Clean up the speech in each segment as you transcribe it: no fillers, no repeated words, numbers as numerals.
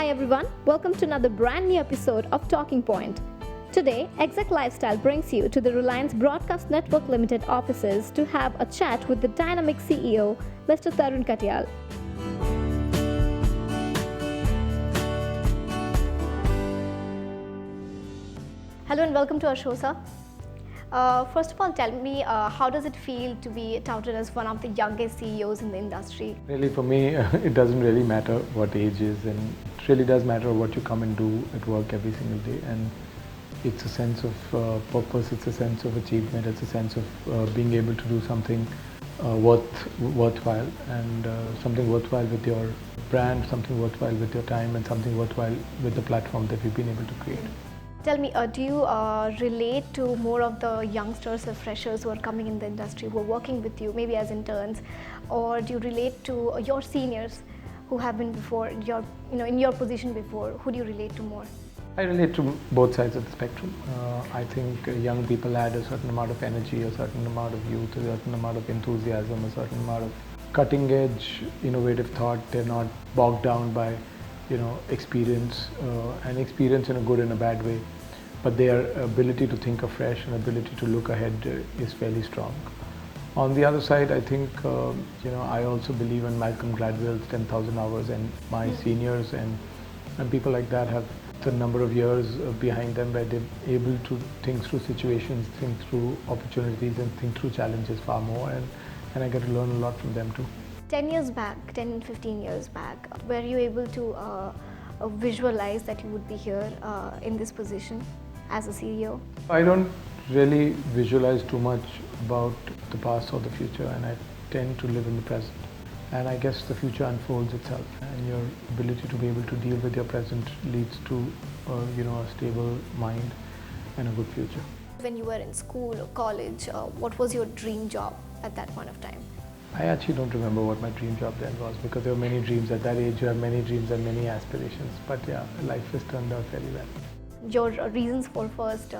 Hi everyone, welcome to another brand new episode of Talking Point. Today, Exec Lifestyle brings you to the Reliance Broadcast Network Limited offices to have a chat with the dynamic CEO, Mr. Tarun Katial. Hello and welcome to our show, sir. First of all, tell me, how does it feel to be touted as one of the youngest CEOs in the industry? Really, for me, it doesn't really matter what age is, and it really does matter what you come and do at work every single day. And it's a sense of purpose, it's a sense of achievement, it's a sense of being able to do something worthwhile, and something worthwhile with your brand, something worthwhile with your time, and something worthwhile with the platform that we've been able to create. Tell me, do you relate to more of the youngsters or freshers who are coming in the industry, who are working with you, maybe as interns, or do you relate to your seniors who have been before, in your position before? Who do you relate to more? I relate to both sides of the spectrum. I think young people add a certain amount of energy, a certain amount of youth, a certain amount of enthusiasm, a certain amount of cutting-edge, innovative thought. They're not bogged down by, experience, and experience in a good and a bad way. But their ability to think afresh and ability to look ahead is fairly strong. On the other side, I think, I also believe in Malcolm Gladwell's 10,000 hours, and my seniors and people like that have a number of years behind them where they're able to think through situations, think through opportunities, and think through challenges far more, and I get to learn a lot from them too. 10 years back, 10, 15 years back, were you able to visualize that you would be here in this position as a CEO? I don't really visualize too much about the past or the future, and I tend to live in the present. And I guess the future unfolds itself, and your ability to be able to deal with your present leads to a stable mind and a good future. When you were in school or college, what was your dream job at that point of time? I actually don't remember what my dream job then was, because there were many dreams at that age. You have many dreams and many aspirations, but yeah, life has turned out very well. Your reasons for first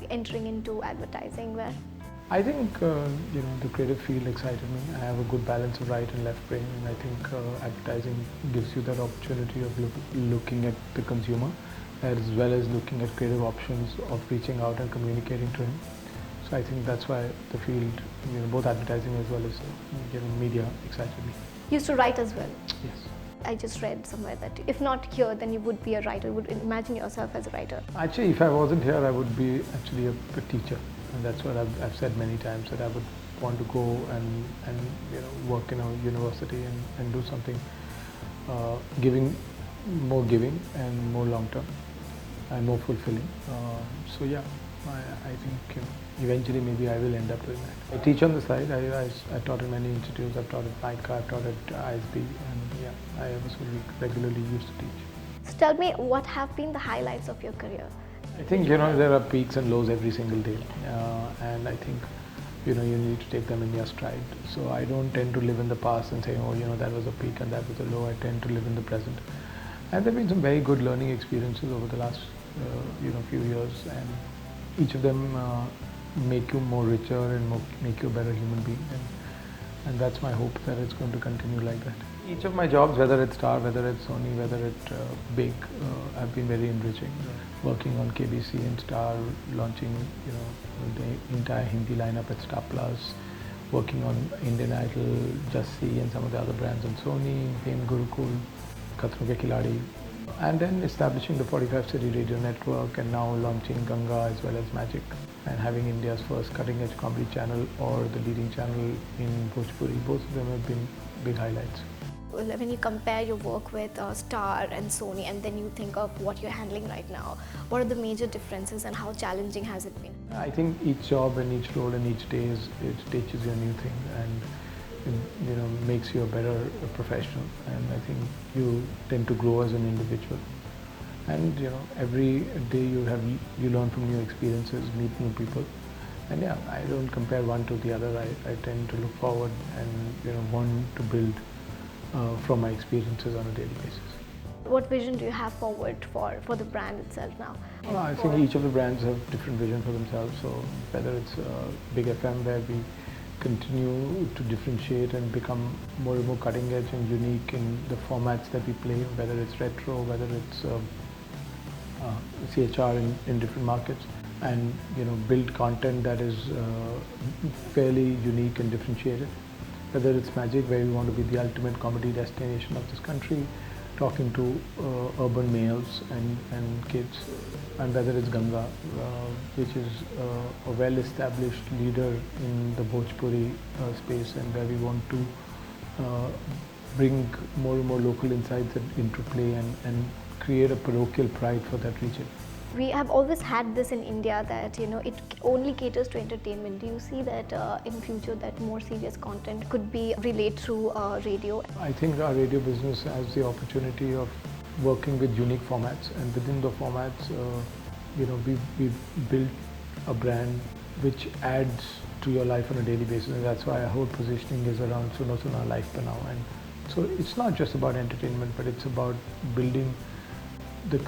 entering into advertising were? I think the creative field excited me. I have a good balance of right and left brain, and I think advertising gives you that opportunity of looking at the consumer as well as looking at creative options of reaching out and communicating to him. So I think that's why the field, both advertising as well as media, excited me. You used to write as well? Yes. I just read somewhere that if not here, then you would be a writer. You would imagine yourself as a writer. Actually, if I wasn't here, I would be actually a teacher. And that's what I've said many times, that I would want to go and work in a university and do something more giving and more long term and more fulfilling. So yeah, I think eventually maybe I will end up doing that. I teach on the side. I taught in many institutes. I've taught at NICA, I've taught at ISB, and yeah, I also regularly used to teach. So tell me, what have been the highlights of your career? I think there are peaks and lows every single day, and I think you need to take them in your stride. So I don't tend to live in the past and say, that was a peak and that was a low. I tend to live in the present, and there have been some very good learning experiences over the last few years, and each of them make you more richer and make you a better human being, and that's my hope, that it's going to continue like that. Each of my jobs, whether it's Star, whether it's Sony, whether it's big, have been very enriching. Working on KBC and Star, launching the entire Hindi lineup at Star Plus, working on Indian Idol, Just See, and some of the other brands on Sony, Fame Gurukul, Khatron Ke Khiladi, and then establishing the 45-city radio network, and now launching Ganga as well as Magic, and having India's first cutting-edge comedy channel or the leading channel in Bhojpuri. Both of them have been big highlights. When you compare your work with Star and Sony, and then you think of what you're handling right now, what are the major differences and how challenging has it been? I think each job and each role and each day it teaches you a new thing, and makes you a better professional, and I think you tend to grow as an individual. And every day you learn from new experiences, meet new people, and yeah, I don't compare one to the other. I tend to look forward and want to build from my experiences on a daily basis. What vision do you have forward for the brand itself now? Well, I think each of the brands have different vision for themselves. So whether it's Big FM, where we continue to differentiate and become more and more cutting edge and unique in the formats that we play, whether it's retro, whether it's CHR in different markets, and build content that is fairly unique and differentiated. Whether it's Magic, where we want to be the ultimate comedy destination of this country, talking to urban males and kids, and whether it's Ganga, which is a well-established leader in the Bhojpuri space, and where we want to bring more and more local insights into play and create a parochial pride for that region. We have always had this in India that it only caters to entertainment. Do you see that in future that more serious content could be relayed through radio? I think our radio business has the opportunity of working with unique formats, and within the formats, we built a brand which adds to your life on a daily basis, and that's why our whole positioning is around Suno Suna Life per now. And so it's not just about entertainment, but it's about building the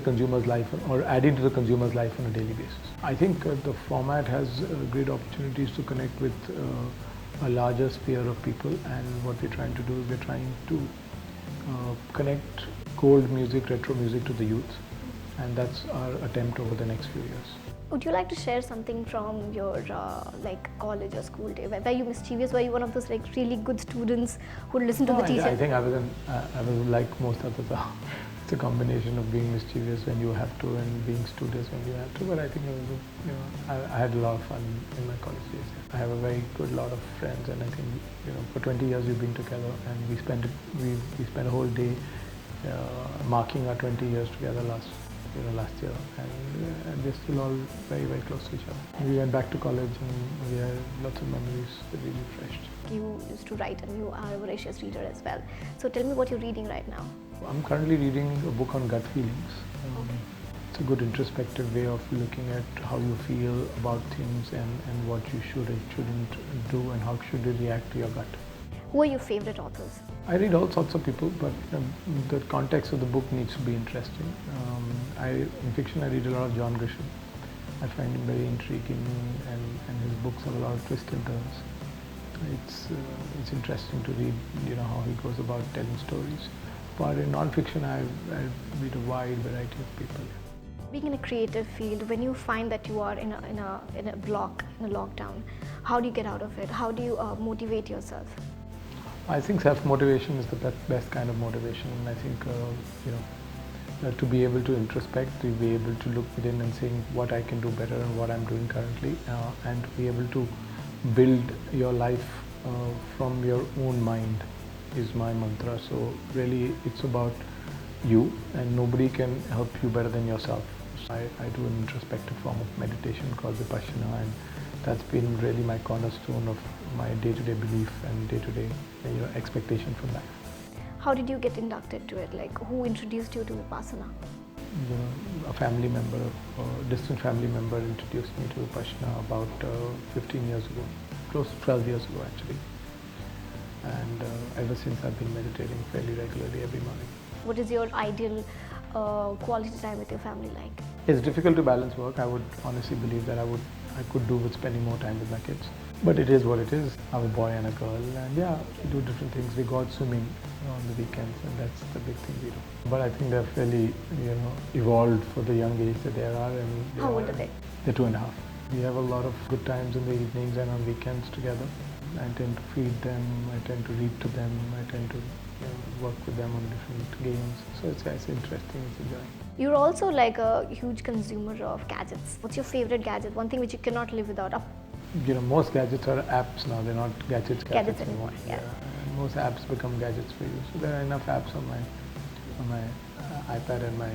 consumer's life, or adding to the consumer's life on a daily basis. I think the format has great opportunities to connect with a larger sphere of people, and what we're trying to do is we're trying to connect gold music, retro music to the youth, and that's our attempt over the next few years. Would you like to share something from your college or school day? Were you mischievous? Were you one of those really good students who listened to the teacher? I think I was like most others are. It's a combination of being mischievous when you have to and being studious when you have to. But I think I had a lot of fun in my college days. I have a very good lot of friends, and I think for 20 years we've been together, and we spent a whole day marking our 20 years together last year, and we're still all very, very close to each other. We went back to college and we had lots of memories that we refreshed. You used to write, and you are a voracious reader as well. So tell me what you're reading right now. I'm currently reading a book on gut feelings. It's a good introspective way of looking at how you feel about things and what you should and shouldn't do, and how should you react to your gut. Who are your favorite authors? I read all sorts of people, but the context of the book needs to be interesting. In fiction, I read a lot of John Grisham. I find him very intriguing, and his books have a lot of twists and turns. It's interesting to read, how he goes about telling stories. But in non-fiction, I read a wide variety of people. Being in a creative field, when you find that you are in a block, in a lockdown, how do you get out of it? How do you motivate yourself? I think self-motivation is the best kind of motivation. And I think, to be able to introspect, to be able to look within and saying what I can do better and what I'm doing currently, and to be able to build your life from your own mind is my mantra. So really it's about you, and nobody can help you better than yourself. I do an introspective form of meditation called Vipasana, and that's been really my cornerstone of my day-to-day belief and day-to-day expectation from life. How did you get inducted to it? Like, who introduced you to Vipasana? A family member, a distant family member introduced me to Vipasana about 15 years ago, close to 12 years ago actually. And ever since I've been meditating fairly regularly every morning. What is your ideal quality time with your family like? It's difficult to balance work. I would honestly believe that I could do with spending more time with my kids. But it is what it is. I have a boy and a girl, and yeah, we do different things. We go out swimming on the weekends, and that's the big thing we do. But I think they're fairly, evolved for the young age that they are. And how old are they? They're 2.5. We have a lot of good times in the evenings and on weekends together. I tend to feed them, I tend to read to them, I tend to work with them on different games. So it's interesting, it's enjoying. You're also like a huge consumer of gadgets. What's your favorite gadget? One thing which you cannot live without? Most gadgets are apps now, they're not gadgets anymore. Yeah. And most apps become gadgets for you. So there are enough apps on my iPad and my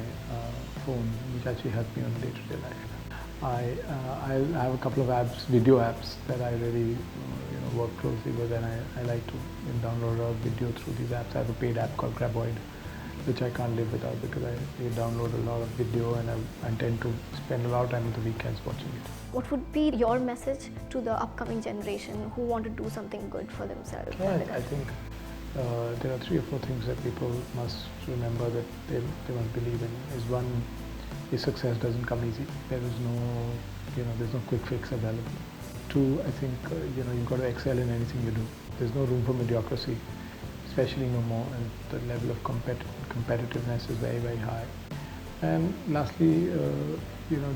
phone which actually help me on day-to-day life. I have a couple of apps, video apps that I really work closely with, and I like to download a lot of video through these apps. I have a paid app called Graboid, which I can't live without because I download a lot of video, and I tend to spend a lot of time on the weekends watching it. What would be your message to the upcoming generation who want to do something good for themselves? Yeah, I think there are 3 or 4 things that people must remember that they must believe in. Is one, success doesn't come easy. There is no, there's no quick fix available. true, I think you've got to excel in anything you do. There's no room for mediocrity, especially no more, and the level of competitiveness is very, very high. And lastly,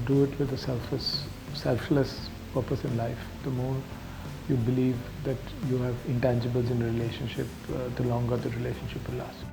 do it with a selfless purpose in life. The more you believe that you have intangibles in a relationship, the longer the relationship will last.